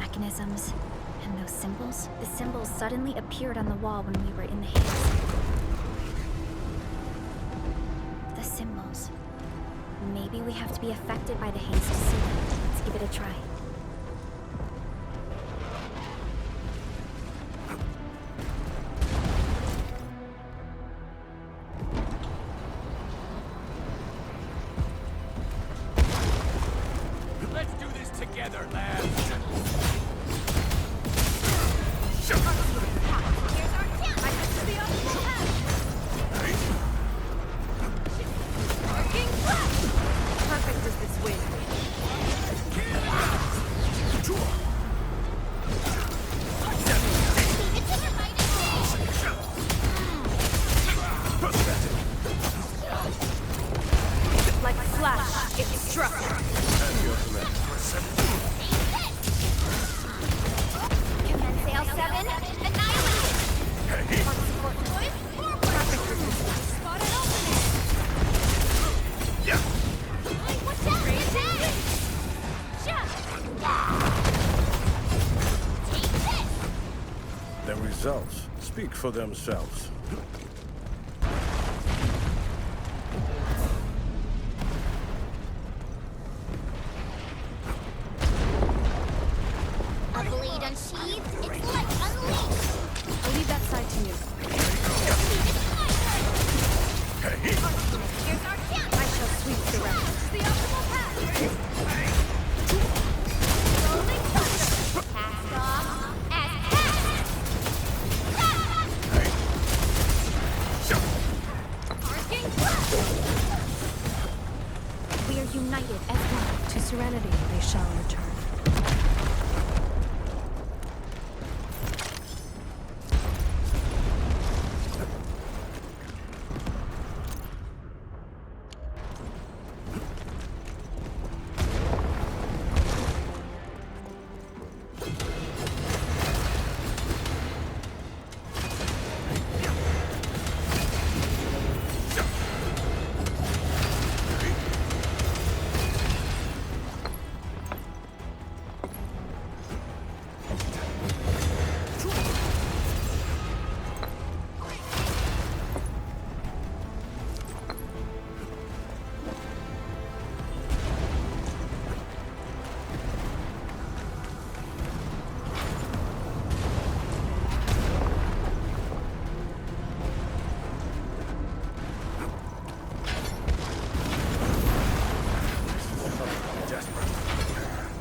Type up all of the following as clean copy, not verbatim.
mechanisms. And those symbols? The symbols suddenly appeared on the wall when we were in the haze. The symbols. Maybe we have to be affected by the haze to see them. Let's give it a try. Let's do this together, lads! The results speak for themselves. A blade unsheathed, it's like unleashed! I'll leave that side to you. Here's our chance! I shall sweep the rest. This is the optimal path! Rolling thunder! Cast off as cast! Arcing blast! We are united as one. To serenity they shall return.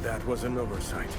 That was an oversight.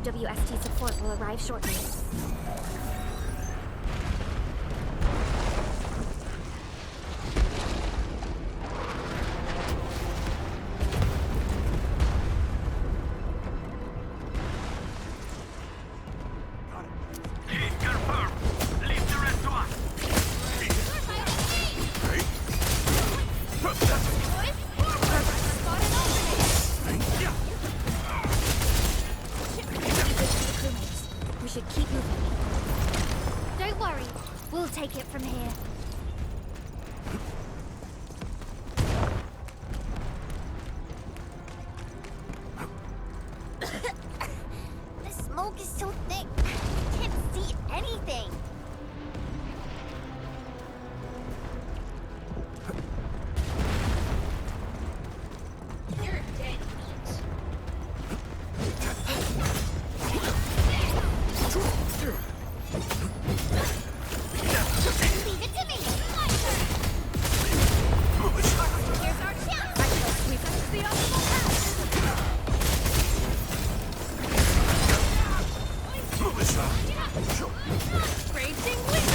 WST support will arrive shortly. should keep moving. Don't worry, we'll take it from here. The smoke is so thick, I can't see anything. You're dead meat. Leave it to me! My turn! Here's our chance! We've got the optimal path! Raging wind!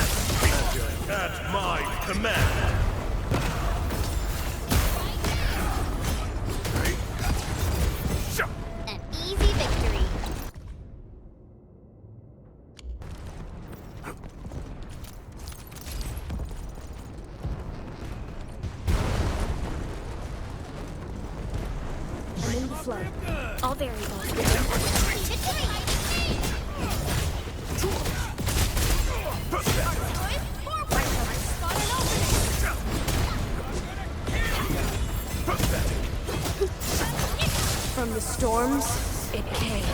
At my command! An easy victory. I'm in the flow. All variables. Leave it to me! Spot an opening! From the storms, it came.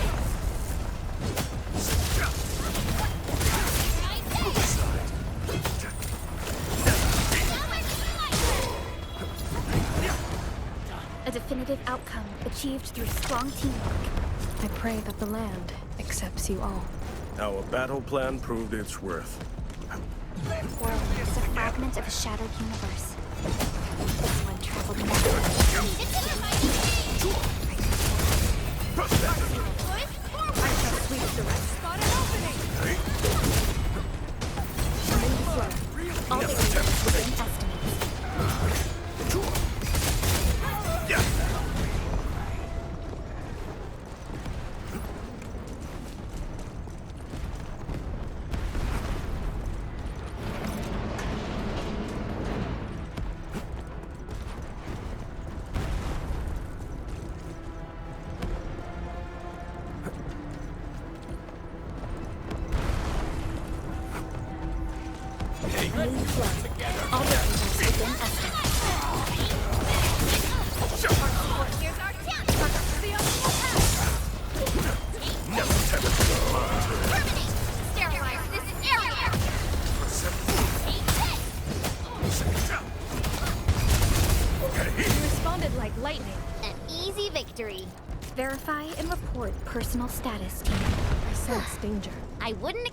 A definitive outcome achieved through strong teamwork. I pray that the land accepts you all. Our battle plan proved its worth. World is a fragment of a shattered universe. This one traveled more. Sweep the rest. Spot an opening! I'm in the flow. All variables within estimates. I'm in the flow. All variables within estimates. Here's our chance! The optimal path! Terminate! Sterilize this area! Take this! You responded like lightning. An easy victory. Verify and report personal status, team. I sense danger. I wouldn't...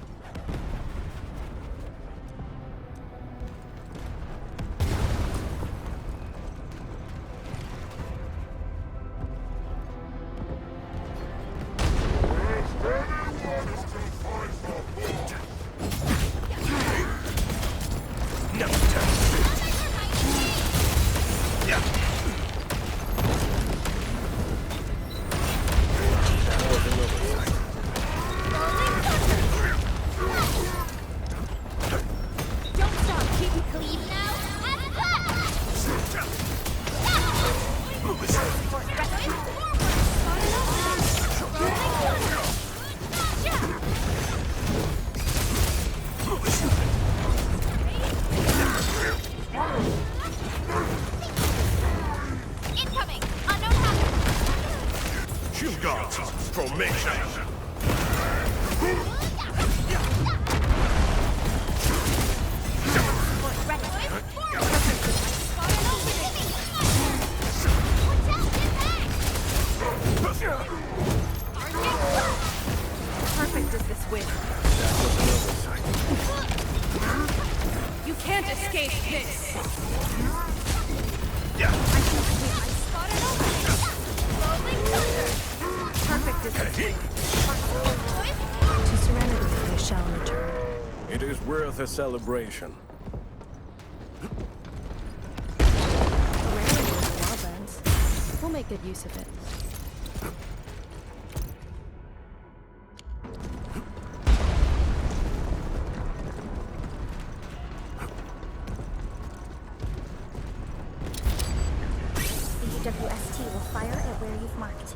Don't stop, keep me Leave now and back! Incoming! Unknown hazard! You got formation! perfect as this wind. That was an oversight. You can't escape this. Perfect as this wind. To serenity they shall return. It is worth a celebration. Rarely is wildlands. We'll make good use of it. The WST will fire at where you've marked.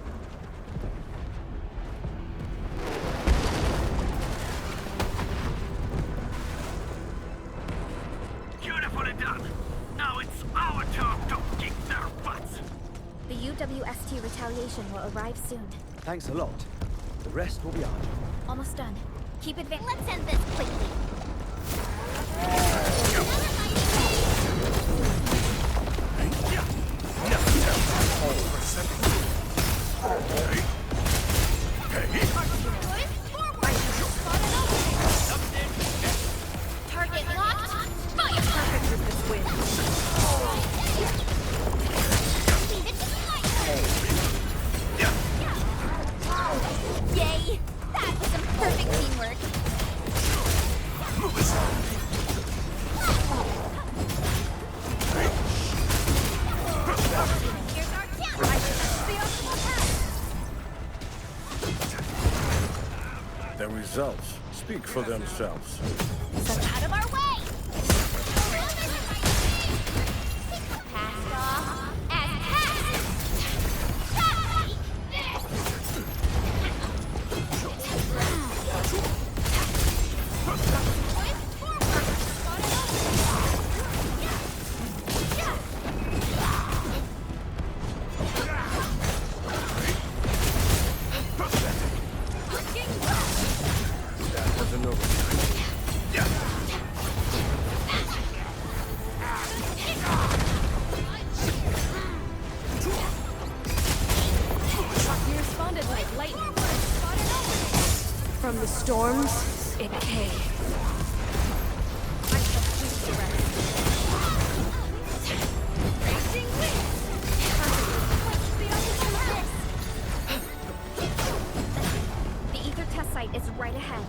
retaliation will arrive soon. Thanks a lot. The rest will be ours. Almost done. Keep advancing. Let's end this quickly. Target locked. Fire! Hypergryph win. Yay! That was some perfect teamwork. Here's our chance. The optimal path. The results speak for themselves. Out of our way! Passed off as passed! That was an oversight. He responded like lightning. From the storms, it came. The ether test site is right ahead.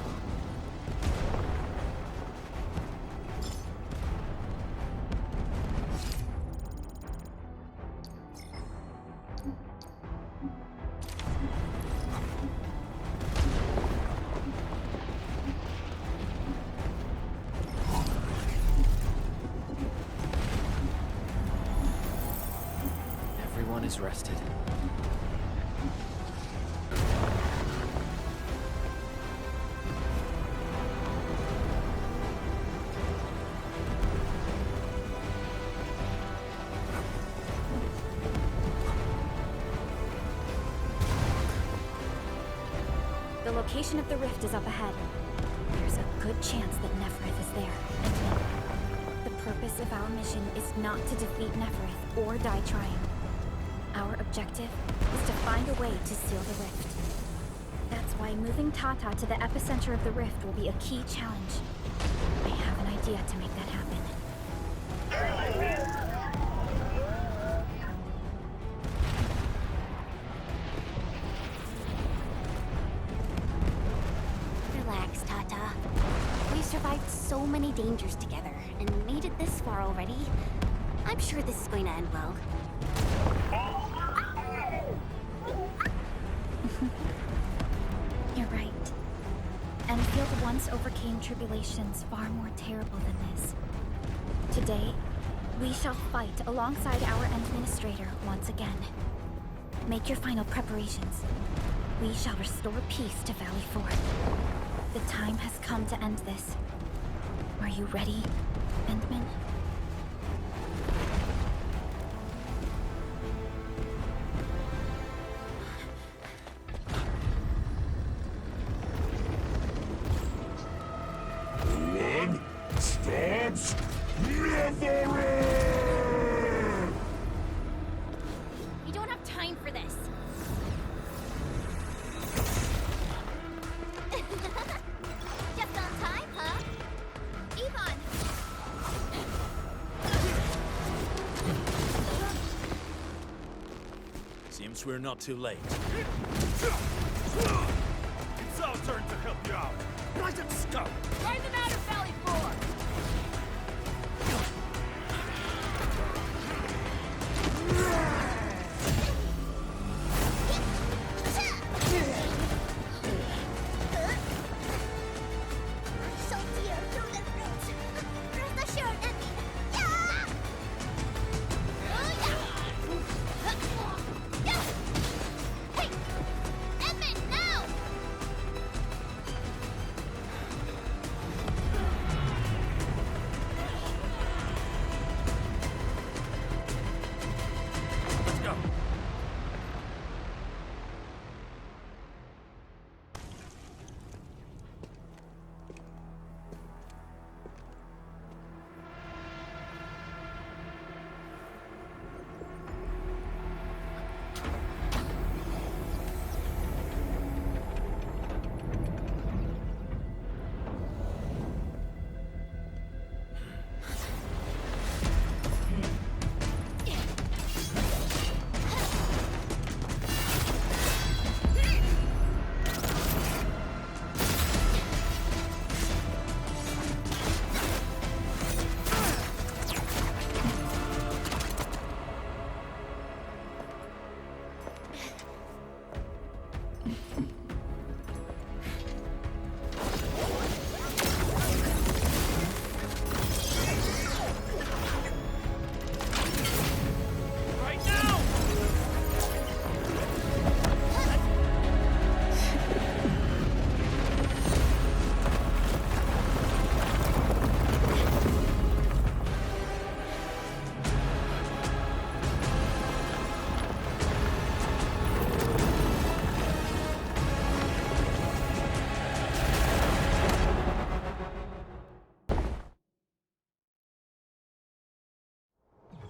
Everyone is rested. The location of the rift is up ahead. There's a good chance that Neferith is there. And the purpose of our mission is not to defeat Neferith or die trying. Our objective is to find a way to seal the rift. That's why moving Tata to the epicenter of the rift will be a key challenge. I have an idea to make that happen. Relax, Tata. We've survived so many dangers together and made it this far already. I'm sure this is going to end well. You're right. Endfield once overcame tribulations far more terrible than this. Today, we shall fight alongside our administrator once again. Make your final preparations. We shall restore peace to Valley 4. The time has come to end this. Are you ready, Endman? One stops never! We don't have time for this. Just on time, huh? Ivan! Seems we're not too late. It's our turn to help you out. Let us go! Find them out of Valley 4!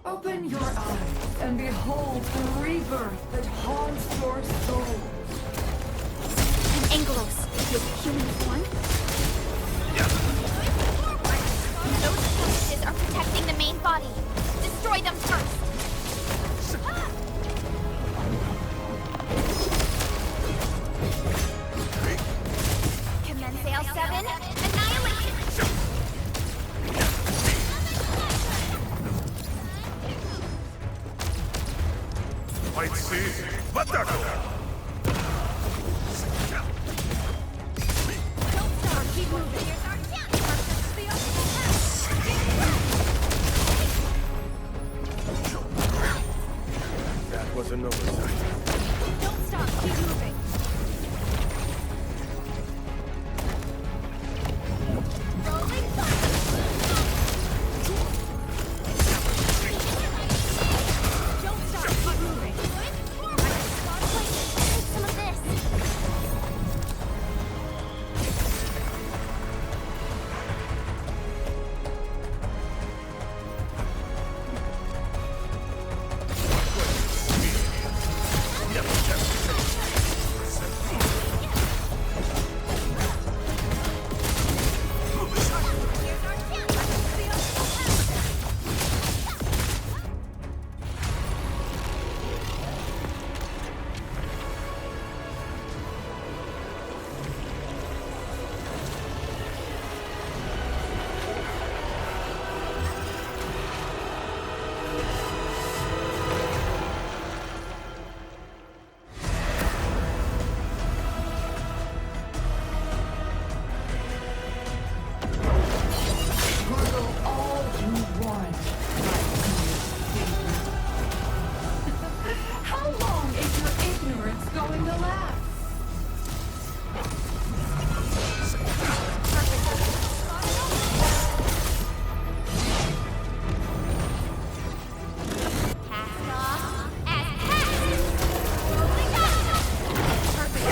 Open your eyes and behold the rebirth that haunts your soul. And Angelos, his human form? Those forces are protecting the main body. Destroy them first. Commence AL7, annihilation! Might see. Let that go! Keep moving. Here's our chance. That was an oversight. Don't stop. Keep moving. Rolling thunder. Don't stop. Keep moving. Take some of this. Struggle all you want, my favorite. How long is your ignorance going to last? Cast off as cast. Rolling up. Perfect.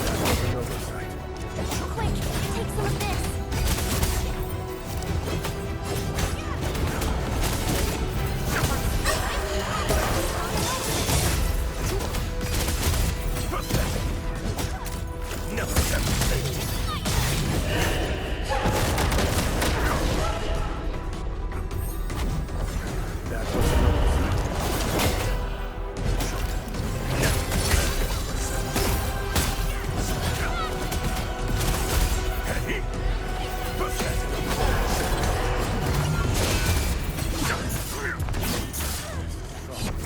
That was an oversight. Quick, take some of this. That was an oversight.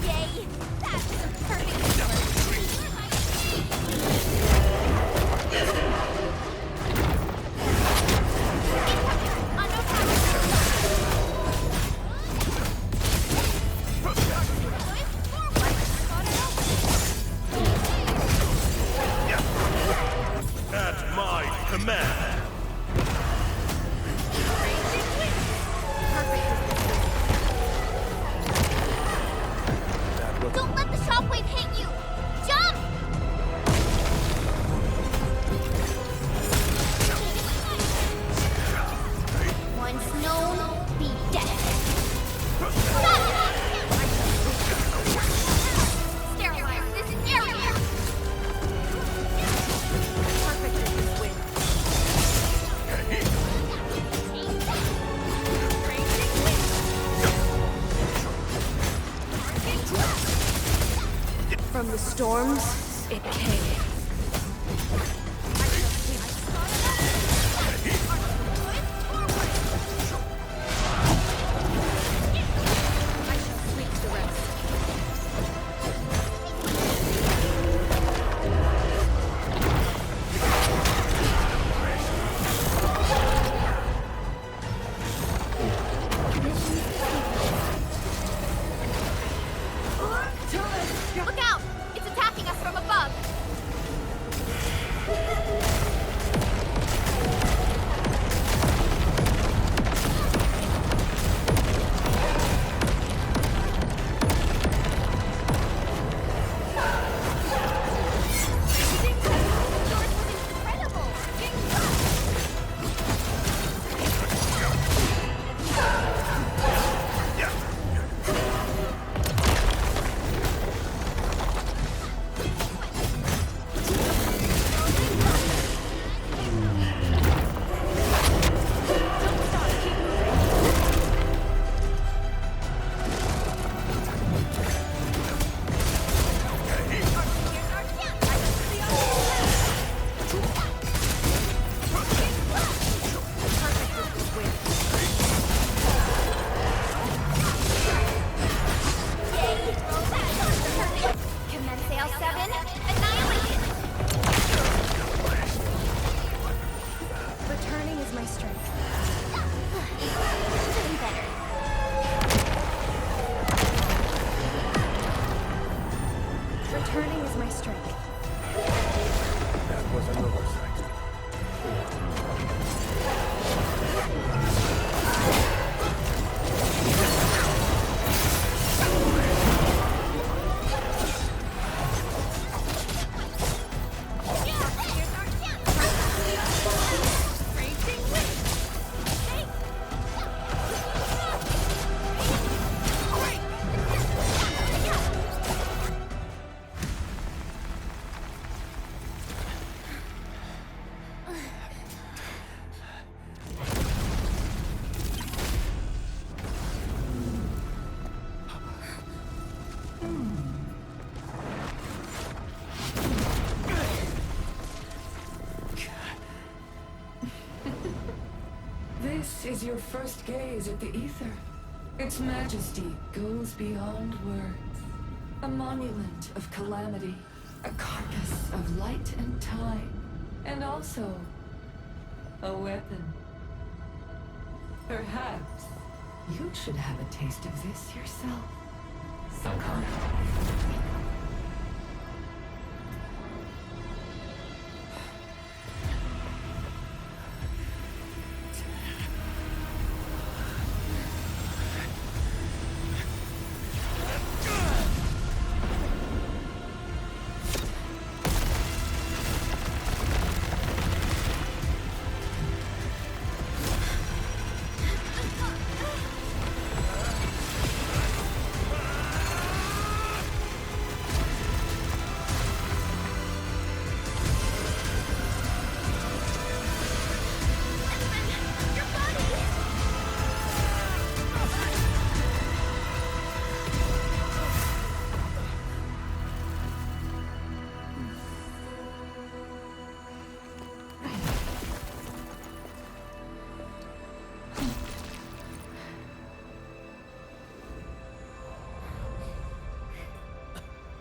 Yay! That's perfect. At my command! That was Don't let the shockwave hit you! Jump! Once known, be dead. Sterilize this area! Perfect as this win. From the storms, it came. I shall sweep the rest. Look out! It's attacking us from above! Returning is my strength. That was an oversight. This is your first gaze at the ether. Its majesty goes beyond words. A monument of calamity, a carcass of light and time, and also a weapon. Perhaps you should have a taste of this yourself. Sometime.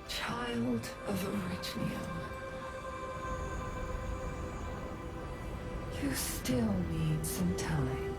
Child of Originio. You still need some time.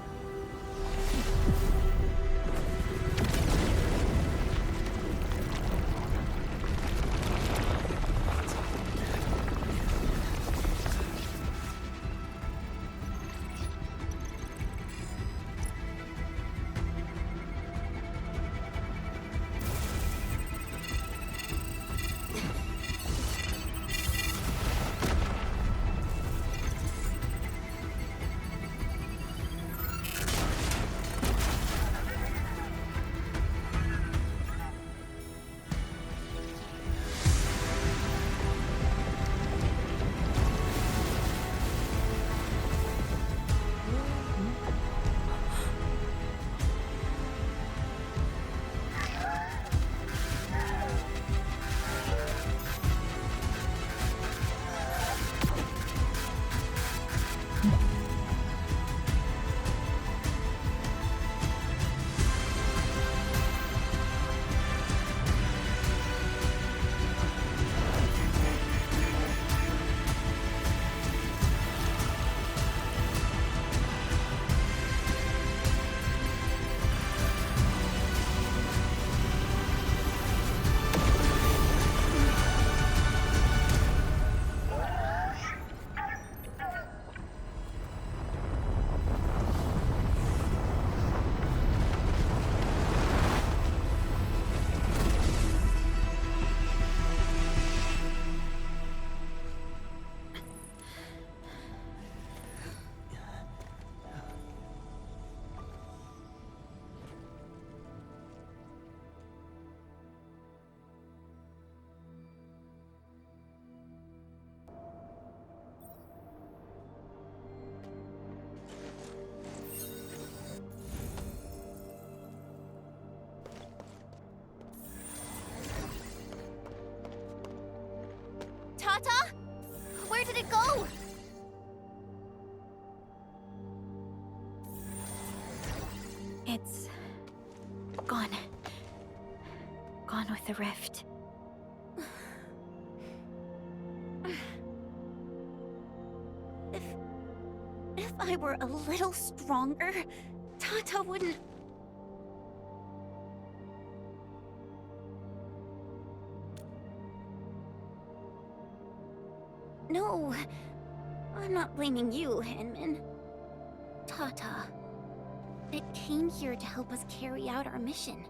Tata? Where did it go? It's gone. Gone with the rift. If I were a little stronger, Tata wouldn't... No, I'm not blaming you, Hinman. Tata. It came here to help us carry out our mission.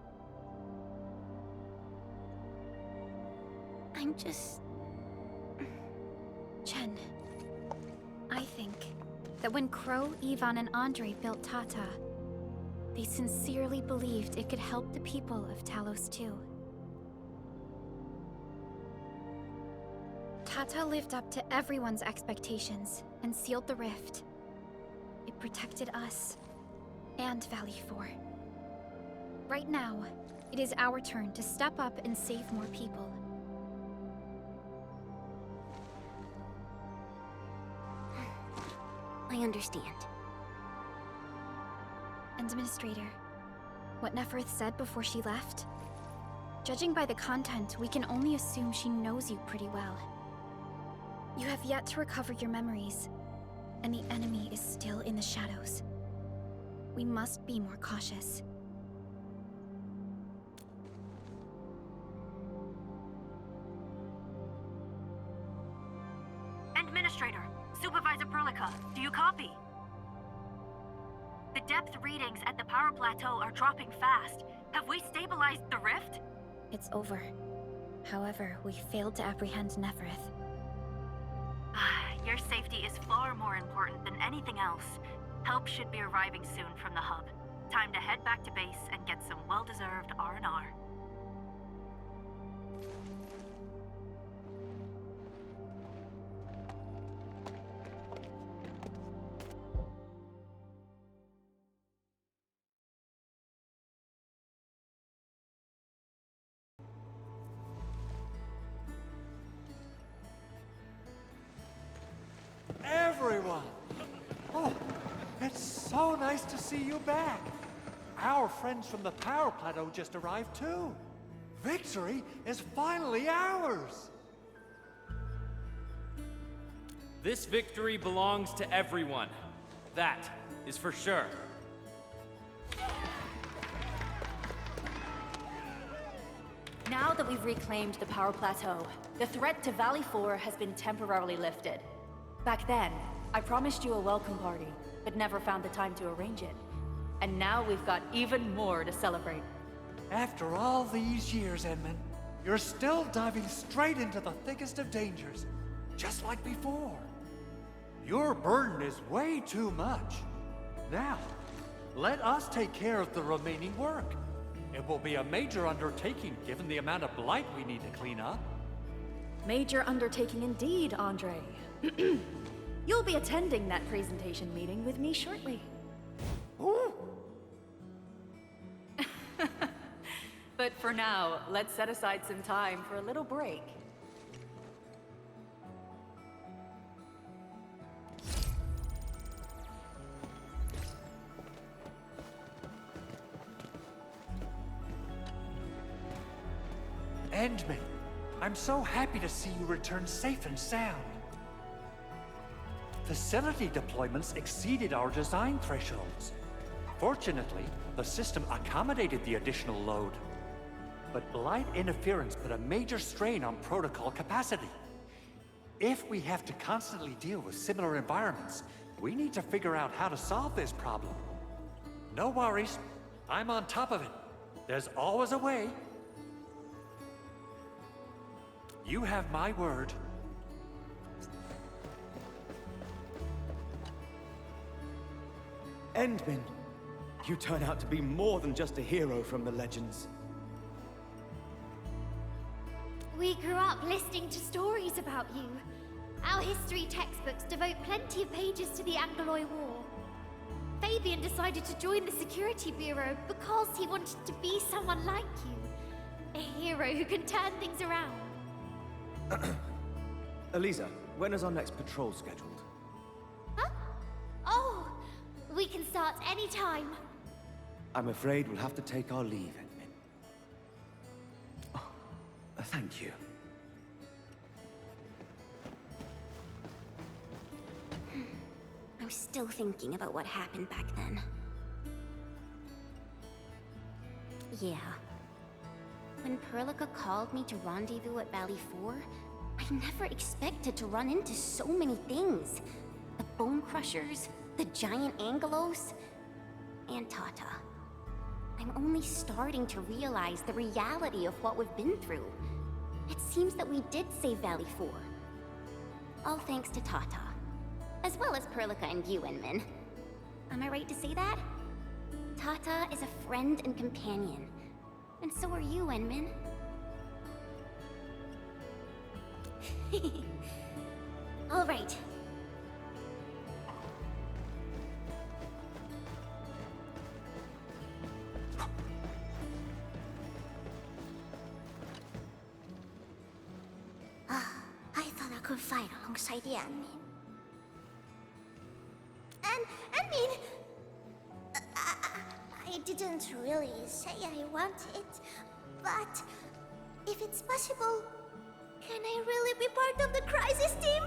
I'm just... Chen, I think that when Qrow, Ivan, and Andre built Tata, they sincerely believed it could help the people of Talos too. Tata lived up to everyone's expectations and sealed the rift. It protected us and Valley 4. Right now, it is our turn to step up and save more people. I understand. Administrator, what Neferth said before she left? Judging by the content, we can only assume she knows you pretty well. You have yet to recover your memories, and the enemy is still in the shadows. We must be more cautious. Administrator, Supervisor Perlica, do you copy? The depth readings at the power plateau are dropping fast. Have we stabilized the rift? It's over. However, we failed to apprehend Neferth. Your safety is far more important than anything else. Help should be arriving soon from the hub. Time to head back to base and get some well-deserved R&R. Everyone! Oh, it's so nice to see you back. Our friends from the power plateau just arrived too. Victory is finally ours! This victory belongs to everyone. That is for sure. Now that we've reclaimed the power plateau, the threat to Valley 4 has been temporarily lifted. Back then, I promised you a welcome party, but never found the time to arrange it. And now we've got even more to celebrate. After all these years, Edmund, you're still diving straight into the thickest of dangers, just like before. Your burden is way too much. Now, let us take care of the remaining work. It will be a major undertaking given the amount of blight we need to clean up. Major undertaking indeed, Andre. You'll be attending that presentation meeting with me shortly. Ooh. But for now, let's set aside some time for a little break. Endman, I'm so happy to see you return safe and sound. Facility deployments exceeded our design thresholds. Fortunately, the system accommodated the additional load. But blight interference put a major strain on protocol capacity. If we have to constantly deal with similar environments, we need to figure out how to solve this problem. No worries, I'm on top of it. There's always a way. You have my word. Endman, you turn out to be more than just a hero from the legends. We grew up listening to stories about you. Our history textbooks devote plenty of pages to the Angloy War. Fabian decided to join the Security Bureau because he wanted to be someone like you. A hero who can turn things around. Eliza, when is our next patrol scheduled? Huh? Oh, we can start anytime. I'm afraid we'll have to take our leave, Endman. Oh, thank you. I'm still thinking about what happened back then. Yeah. When Perlica called me to rendezvous at Valley 4, I never expected to run into so many things. The Bone Crushers, the giant Angelos, and Tata. I'm only starting to realize the reality of what we've been through. It seems that we did save Valley 4. All thanks to Tata. As well as Perlica and you, Enmin. Am I right to say that? Tata is a friend and companion. And so are you, Enmin. All right. I thought I could fight alongside the admin. Admin! I didn't really say I want it, but if it's possible, can I really be part of the crisis team?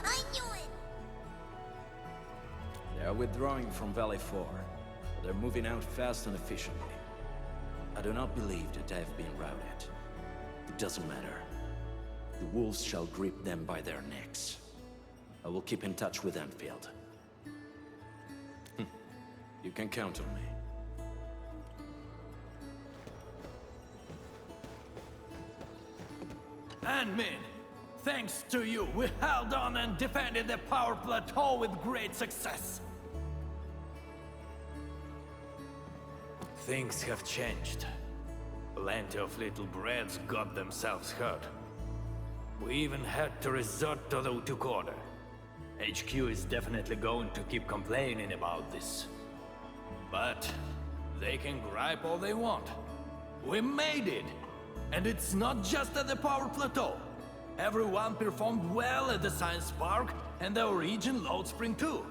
I knew it! They are withdrawing from Valley 4. They're moving out fast and efficiently. I do not believe that they have been routed. It doesn't matter. The wolves shall grip them by their necks. I will keep in touch with Endfield. You can count on me. Admin, thanks to you, we held on and defended the power plateau with great success. Things have changed. Plenty of little brats got themselves hurt. We even had to resort to the took order. HQ is definitely going to keep complaining about this. But they can gripe all they want. We made it! And it's not just at the power plateau. Everyone performed well at the science park and the origin load spring too.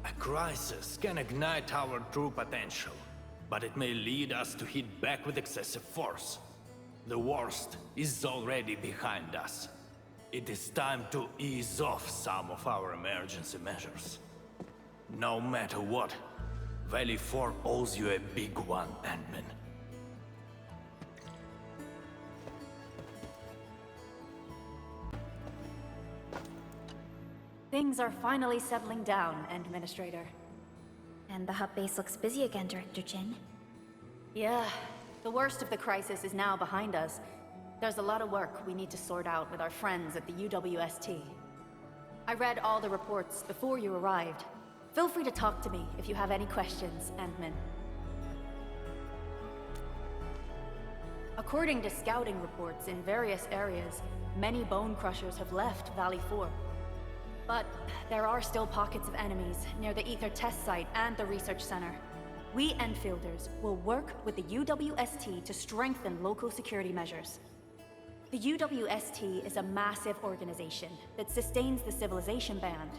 A crisis can ignite our true potential, but it may lead us to hit back with excessive force. The worst is already behind us. It is time to ease off some of our emergency measures. No matter what, Valley 4 owes you a big one, Ant-Man. Things are finally settling down, Administrator. And the hub base looks busy again, Director Jin. Yeah, the worst of the crisis is now behind us. There's a lot of work we need to sort out with our friends at the UWST. I read all the reports before you arrived. Feel free to talk to me if you have any questions, Ant-Man. According to scouting reports in various areas, many Bone Crushers have left Valley 4. But there are still pockets of enemies near the Ether test site and the research center. We Enfielders will work with the UWST to strengthen local security measures. The UWST is a massive organization that sustains the civilization band.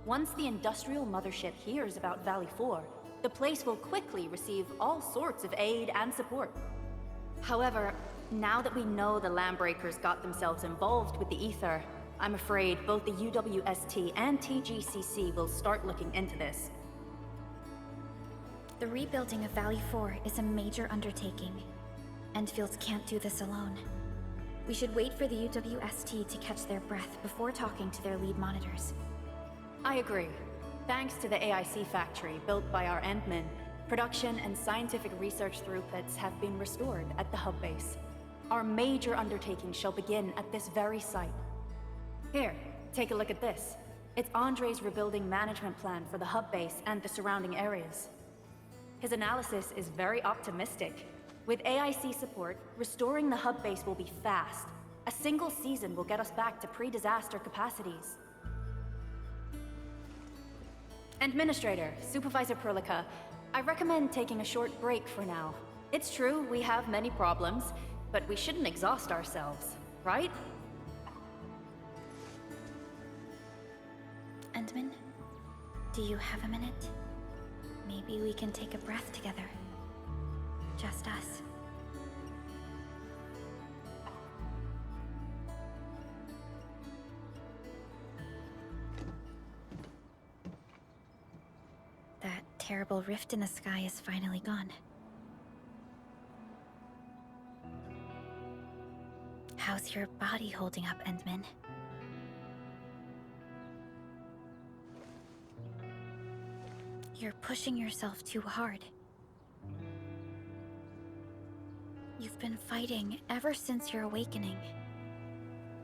Once the industrial mothership hears about Valley 4, the place will quickly receive all sorts of aid and support. However, now that we know the Landbreakers got themselves involved with the Ether, I'm afraid both the UWST and TGCC will start looking into this. The rebuilding of Valley 4 is a major undertaking. Endfields can't do this alone. We should wait for the UWST to catch their breath before talking to their lead monitors. I agree. Thanks to the AIC factory built by our Endmen, production and scientific research throughputs have been restored at the hub base. Our major undertaking shall begin at this very site. Here, take a look at this. It's Andre's rebuilding management plan for the hub base and the surrounding areas. His analysis is very optimistic. With AIC support, restoring the hub base will be fast. A single season will get us back to pre-disaster capacities. Administrator, Supervisor Perlica, I recommend taking a short break for now. It's true, we have many problems, but we shouldn't exhaust ourselves, right? Endman, do you have a minute? Maybe we can take a breath together. Just us. That terrible rift in the sky is finally gone. How's your body holding up, Endman? You're pushing yourself too hard. You've been fighting ever since your awakening.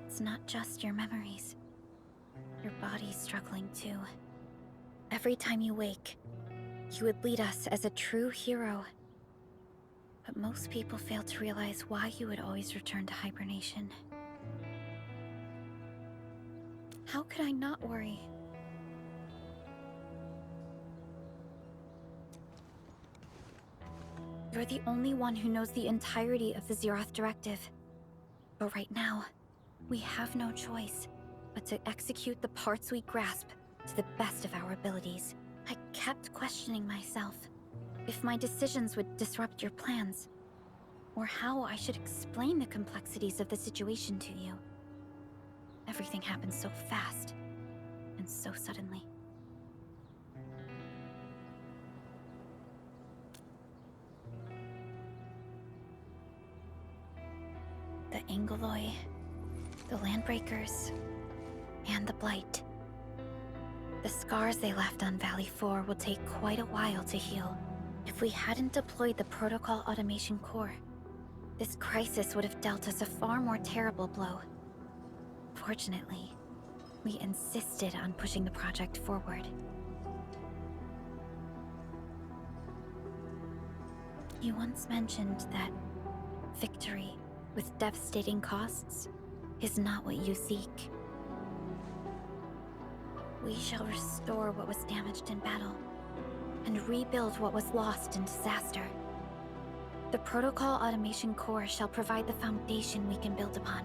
It's not just your memories. Your body's struggling too. Every time you wake, you would lead us as a true hero. But most people fail to realize why you would always return to hibernation. How could I not worry? You're the only one who knows the entirety of the Zeroth Directive. But right now, we have no choice but to execute the parts we grasp to the best of our abilities. I kept questioning myself if my decisions would disrupt your plans, or how I should explain the complexities of the situation to you. Everything happened so fast, and so suddenly. The Angeloi, the Landbreakers, and the Blight. The scars they left on Valley 4 will take quite a while to heal. If we hadn't deployed the Protocol Automation Core, this crisis would have dealt us a far more terrible blow. Fortunately, we insisted on pushing the project forward. You once mentioned that victory with devastating costs is not what you seek. We shall restore what was damaged in battle, and rebuild what was lost in disaster. The Protocol Automation Core shall provide the foundation we can build upon.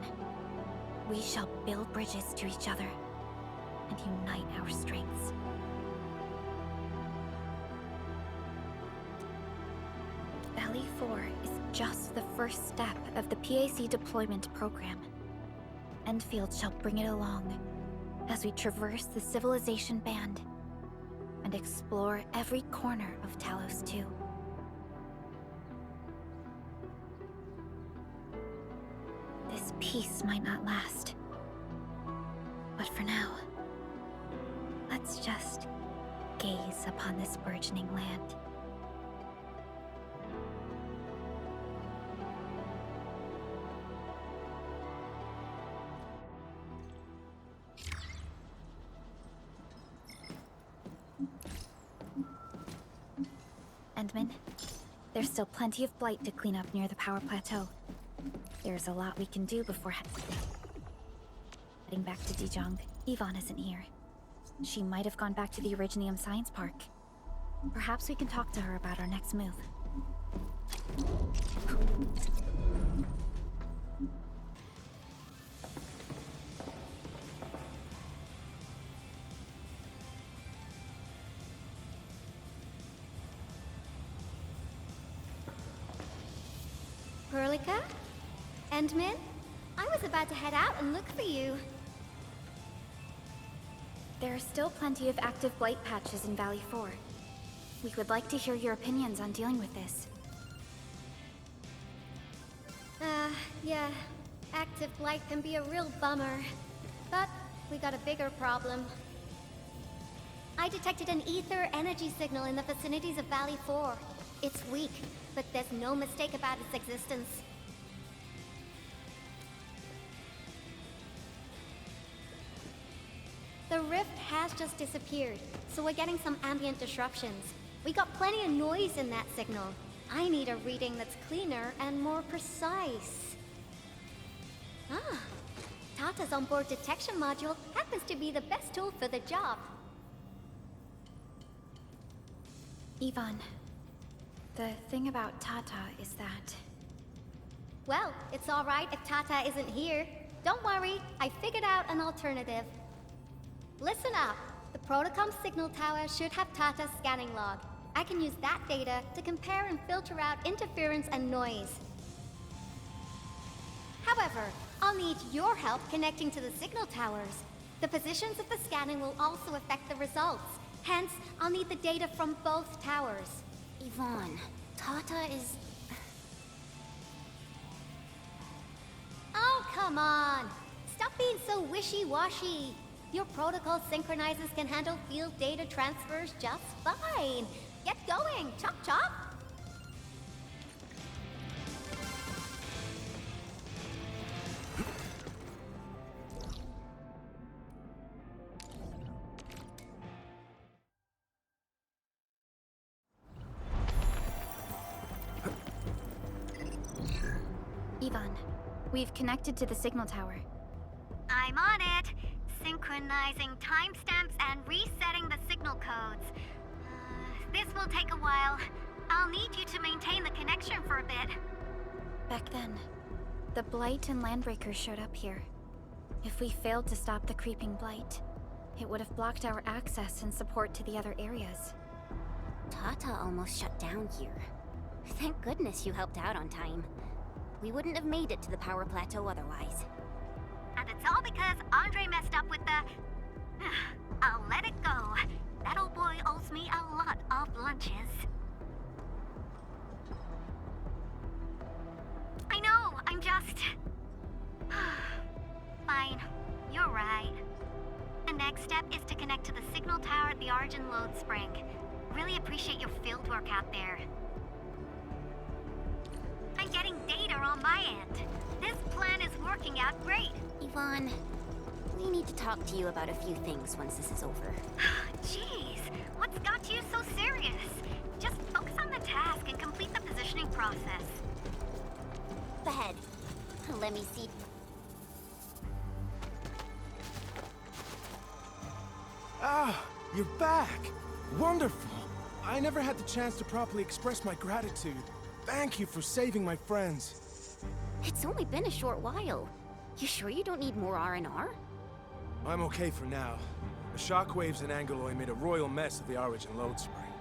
We shall build bridges to each other, and unite our strengths. Valley 4 is just the first step of the PAC deployment program. Endfield shall bring it along as we traverse the Civilization Band and explore every corner of Talos 2. This peace might not last, but for now, let's just gaze upon this burgeoning land. Endman, there's still plenty of blight to clean up near the power plateau. There's a lot we can do before heading back to Dijong. Yvonne isn't here. She might have gone back to the Originium Science Park. Perhaps we can talk to her about our next move. Perlica? Endman? I was about to head out and look for you. There are still plenty of active blight patches in Valley 4. We would like to hear your opinions on dealing with this. Yeah. Active blight can be a real bummer. But we got a bigger problem. I detected an ether energy signal in the vicinities of Valley 4. It's weak, but there's no mistake about its existence. The rift has just disappeared, so we're getting some ambient disruptions. We got plenty of noise in that signal. I need a reading that's cleaner and more precise. Tata's onboard detection module happens to be the best tool for the job. Yvonne, the thing about Tata is that... Well, it's alright if Tata isn't here. Don't worry, I figured out an alternative. Listen up. The Protocom signal tower should have Tata's scanning log. I can use that data to compare and filter out interference and noise. However, I'll need your help connecting to the signal towers. The positions of the scanning will also affect the results. Hence, I'll need the data from both towers. Yvonne, Tata is... Oh, come Come on! Stop being so wishy-washy! Your protocol synchronizers can handle field data transfers just fine! Get going! Chop chop! Yvonne, we've connected to the signal tower. I'm on it! Synchronizing timestamps and resetting the signal codes. This will take a while. I'll need you to maintain the connection for a bit. Back then, the Blight and Landbreakers showed up here. If we failed to stop the creeping Blight, it would have blocked our access and support to the other areas. Tata almost shut down here. Thank goodness you helped out on time. We wouldn't have made it to the power plateau otherwise. And it's all because Andre messed up with the... I'll let it go. That old boy owes me a lot of lunches. I know, I'm just... Fine, you're right. The next step is to connect to the signal tower at the Origin Load Spring. Really appreciate your field work out there. I'm getting data on my end. This plan is working out great. Yvonne, we need to talk to you about a few things once this is over. Jeez, what's got you so serious? Just focus on the task and complete the positioning process. The head. Let me see. Ah, you're back! Wonderful! I never had the chance to properly express my gratitude. Thank you for saving my friends. It's only been a short while. You sure you don't need more R&R? I'm okay for now. The shockwaves in Angaloy made a royal mess of the Origin Load Spring.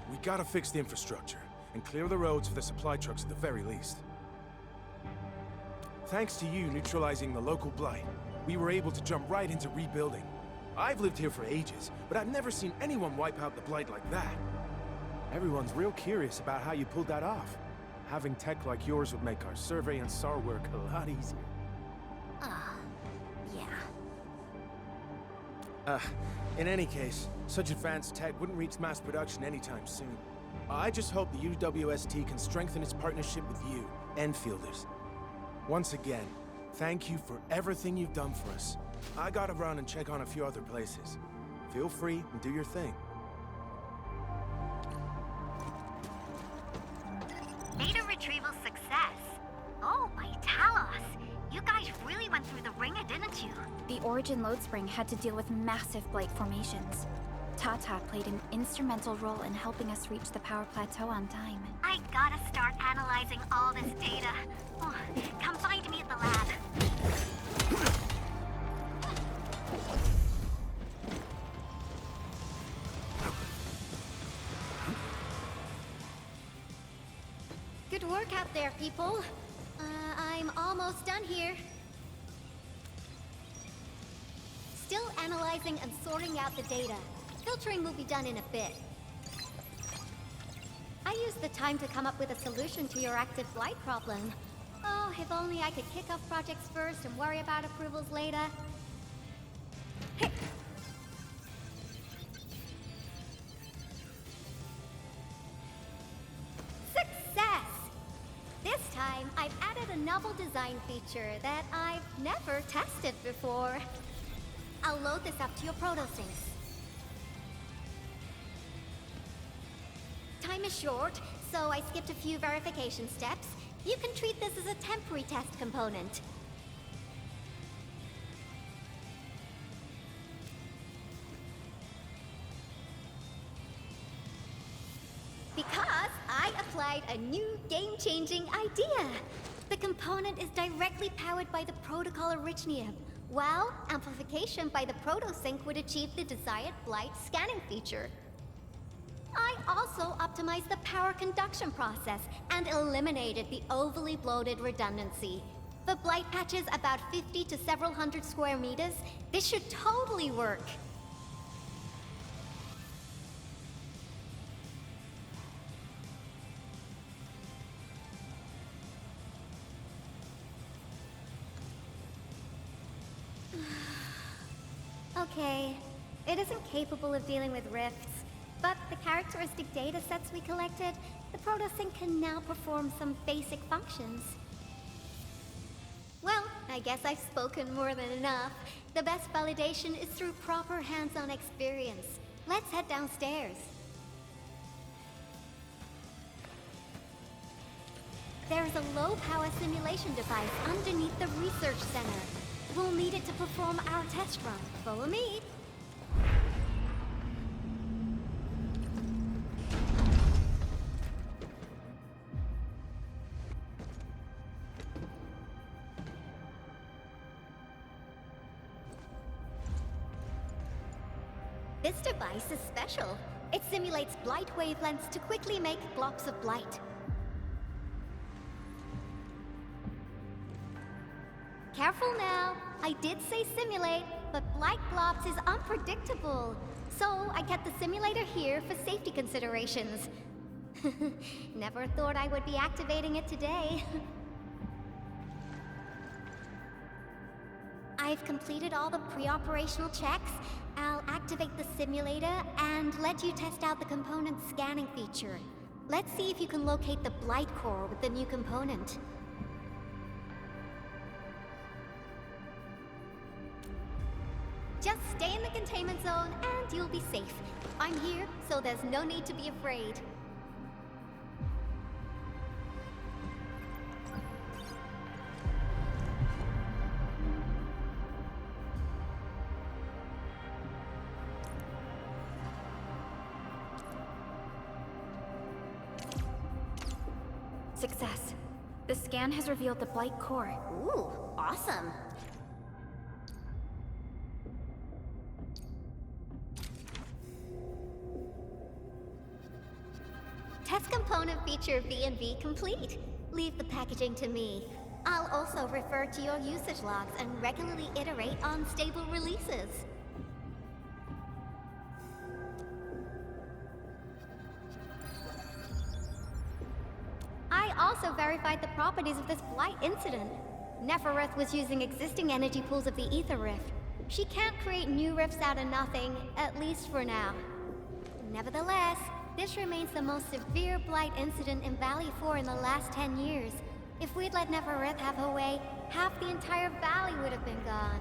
We gotta fix the infrastructure, and clear the roads for the supply trucks at the very least. Thanks to you neutralizing the local Blight, we were able to jump right into rebuilding. I've lived here for ages, but I've never seen anyone wipe out the Blight like that. Everyone's real curious about how you pulled that off. Having tech like yours would make our survey and SAR work a lot easier. Yeah. In any case, such advanced tech wouldn't reach mass production anytime soon. I just hope the UWST can strengthen its partnership with you, Enfielders. Once again, thank you for everything you've done for us. I gotta run and check on a few other places. Feel free and do your thing. Data retrieval success. Oh, my Talos. You guys really went through the ringer, didn't you? The Origin Load Spring had to deal with massive Blight formations. Tata played an instrumental role in helping us reach the power plateau on time. I gotta start analyzing all this data. Oh, come find me at the lab. Good work out there, people. I'm almost done here. Still analyzing and sorting out the data. Filtering will be done in a bit. I used the time to come up with a solution to your active Blight problem. Oh, if only I could kick off projects first and worry about approvals later. Hey. Success! This time, I've added a novel design feature that I've never tested before. I'll load this up to your protosyncs. Time is short, so I skipped a few verification steps. You can treat this as a temporary test component. Because I applied a new game-changing idea. The component is directly powered by the protocol Originium, while amplification by the protosync would achieve the desired Blight scanning feature. I also optimized the power conduction process and eliminated the overly bloated redundancy. For Blight patches about 50 to several hundred square meters, this should totally work. Okay, it isn't capable of dealing with rifts, but the characteristic data sets we collected, the protosync can now perform some basic functions. Well, I guess I've spoken more than enough. The best validation is through proper hands-on experience. Let's head downstairs. There's a low-power simulation device underneath the research center. We'll need it to perform our test run. Follow me. This device is special. It simulates blight wavelengths to quickly make blobs of blight. Careful now. I did say simulate, but blight blobs is unpredictable. So I kept the simulator here for safety considerations. Never thought I would be activating it today. I've completed all the pre-operational checks. I'll activate the simulator and let you test out the component scanning feature. Let's see if you can locate the blight core with the new component. Just stay in the containment zone and you'll be safe. I'm here, so there's no need to be afraid. Success. The scan has revealed the blight core. Ooh, awesome. Test component feature V&V complete. Leave the packaging to me. I'll also refer to your usage logs and regularly iterate on stable releases. I also verified the properties of this blight incident. Nefereth was using existing energy pools of the Ether Rift. She can't create new rifts out of nothing, at least for now. Nevertheless, this remains the most severe blight incident in Valley 4 in the last 10 years. If we'd let Nefereth have her way, half the entire valley would have been gone.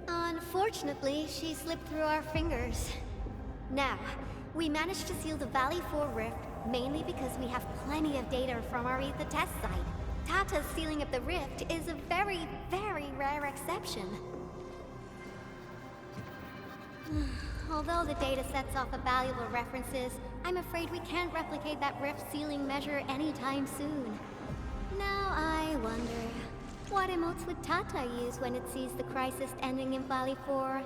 Unfortunately, she slipped through our fingers. Now, we managed to seal the Valley 4 rift, mainly because we have plenty of data from our Ether test site. Tata's sealing of the rift is a very, very rare exception. Although the data sets offer valuable references, I'm afraid we can't replicate that rift sealing measure anytime soon. Now I wonder, what emotes would Tata use when it sees the crisis ending in Valley 4?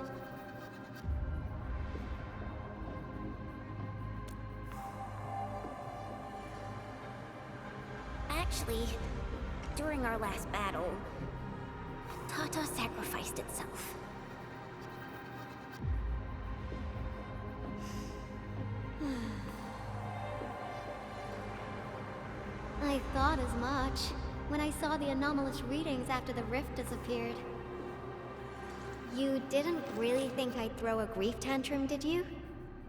Actually, during our last battle, Tata sacrificed itself. I thought as much when I saw the anomalous readings after the rift disappeared. You didn't really think I'd throw a grief tantrum, did you?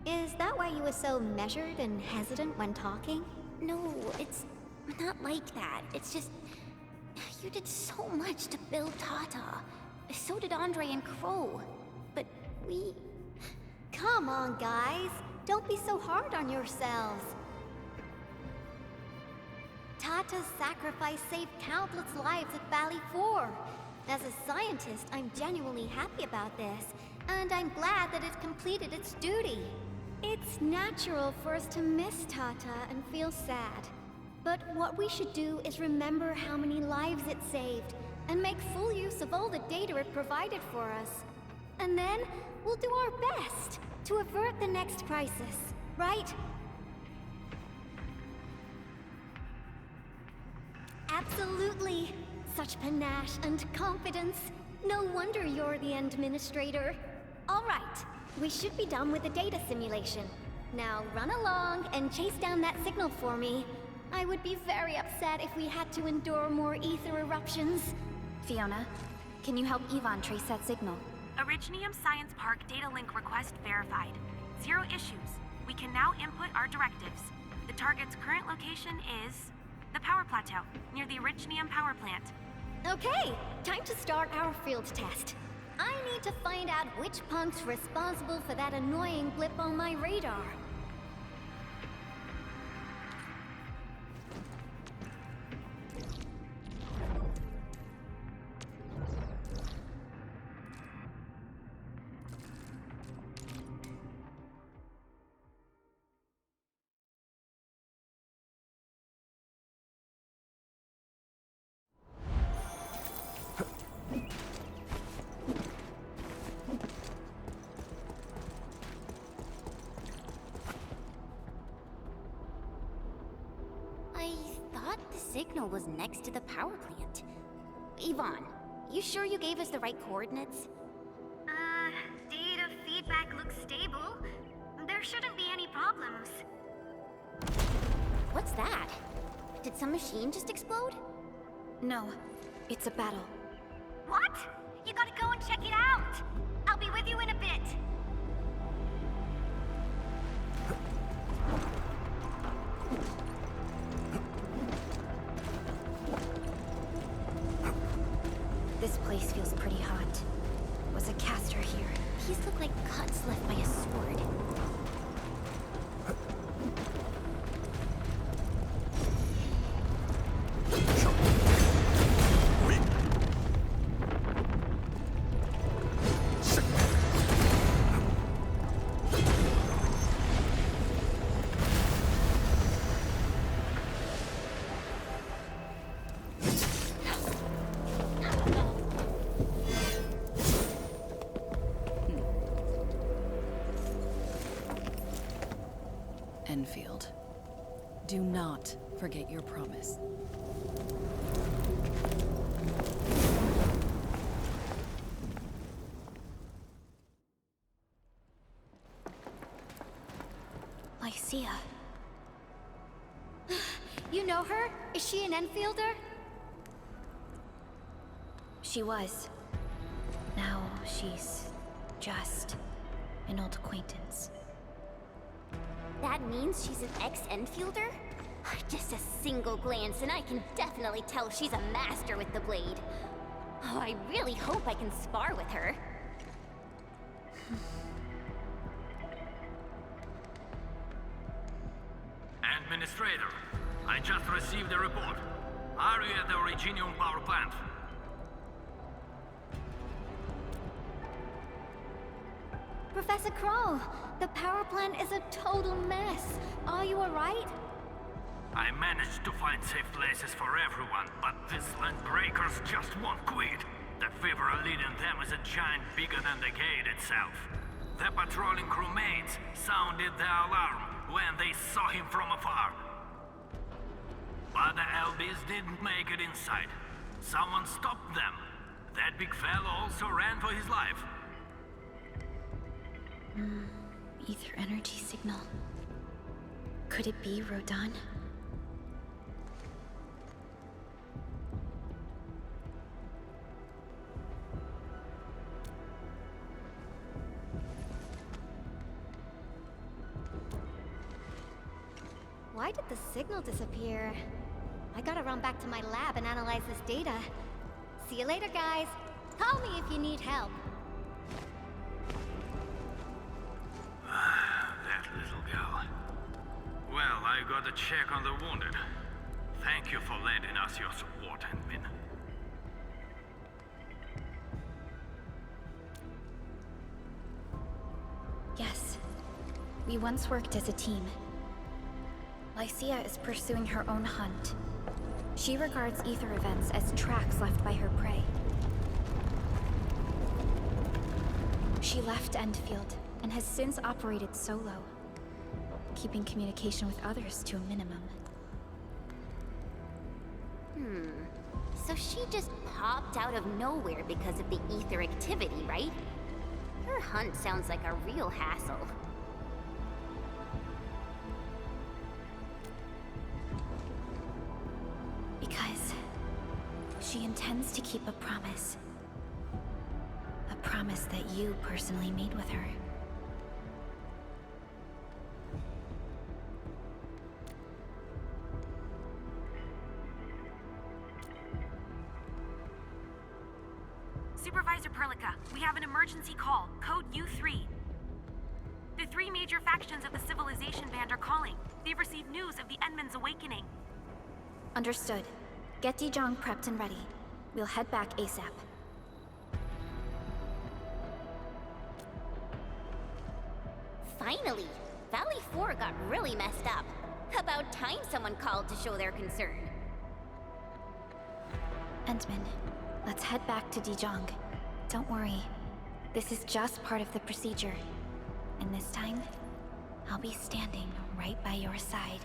Is that why you were so measured and hesitant when talking? No, it's not like that. It's just... you did so much to build Tata. So did Andre and Crow. But we... Come on, guys. Don't be so hard on yourselves. Tata's sacrifice saved countless lives at Valley 4. As a scientist, I'm genuinely happy about this, and I'm glad that it completed its duty. It's natural for us to miss Tata and feel sad. But what we should do is remember how many lives it saved, and make full use of all the data it provided for us. And then, we'll do our best to avert the next crisis, right? Absolutely. Such panache and confidence. No wonder you're the administrator. All right, we should be done with the data simulation. Now run along and chase down that signal for me. I would be very upset if we had to endure more ether eruptions. Fiona, can you help Yvonne trace that signal? Originium Science Park data link request verified. 0 issues. We can now input our directives. The target's current location is the power plateau, near the Originium power plant. Okay, time to start our field test. I need to find out which punk's responsible for that annoying blip on my radar. Signal was next to the power plant. Yvonne, you sure you gave us the right coordinates? Data feedback looks stable. There shouldn't be any problems. What's that? Did some machine just explode? No, it's a battle. What? You gotta go and check it out! I'll be with you in a bit. This place feels pretty hot. Was a caster here? These look like cuts left by a sword. Endfield. Do not forget your promise. Lycia. You know her? Is she an Enfielder? She was. Now she's just an old acquaintance. That means she's an ex-Enfielder? Just a single glance and I can definitely tell she's a master with the blade. Oh, I really hope I can spar with her. Administrator, I just received a report. Are you at the Originium power plant? Professor Crow, the power plant is a total mess. Are you alright? I managed to find safe places for everyone, but these land breakers just won't quit. The fever leading them is a giant bigger than the gate itself. The patrolling crewmates sounded the alarm when they saw him from afar. But the LBs didn't make it inside. Someone stopped them. That big fellow also ran for his life. Ether energy signal. Could it be Rodan? Why did the signal disappear? I gotta run back to my lab and analyze this data. See you later, guys. Call me if you need help. That little girl. Well, I got a check on the wounded. Thank you for lending us your support, Endmin. Yes. We once worked as a team. Lycia is pursuing her own hunt. She regards ether events as tracks left by her prey. She left Endfield and has since operated solo, keeping communication with others to a minimum. So she just popped out of nowhere because of the ether activity, right? Her hunt sounds like a real hassle. She intends to keep a promise. A promise that you personally made with her. Supervisor Perlica, we have an emergency call, code U3. The three major factions of the Civilization Band are calling. They've received news of the Endman's awakening. Understood. Get Dijong prepped and ready. We'll head back ASAP. Finally! Valley 4 got really messed up. About time someone called to show their concern. Endman, let's head back to Dijong. Don't worry. This is just part of the procedure. And this time, I'll be standing right by your side.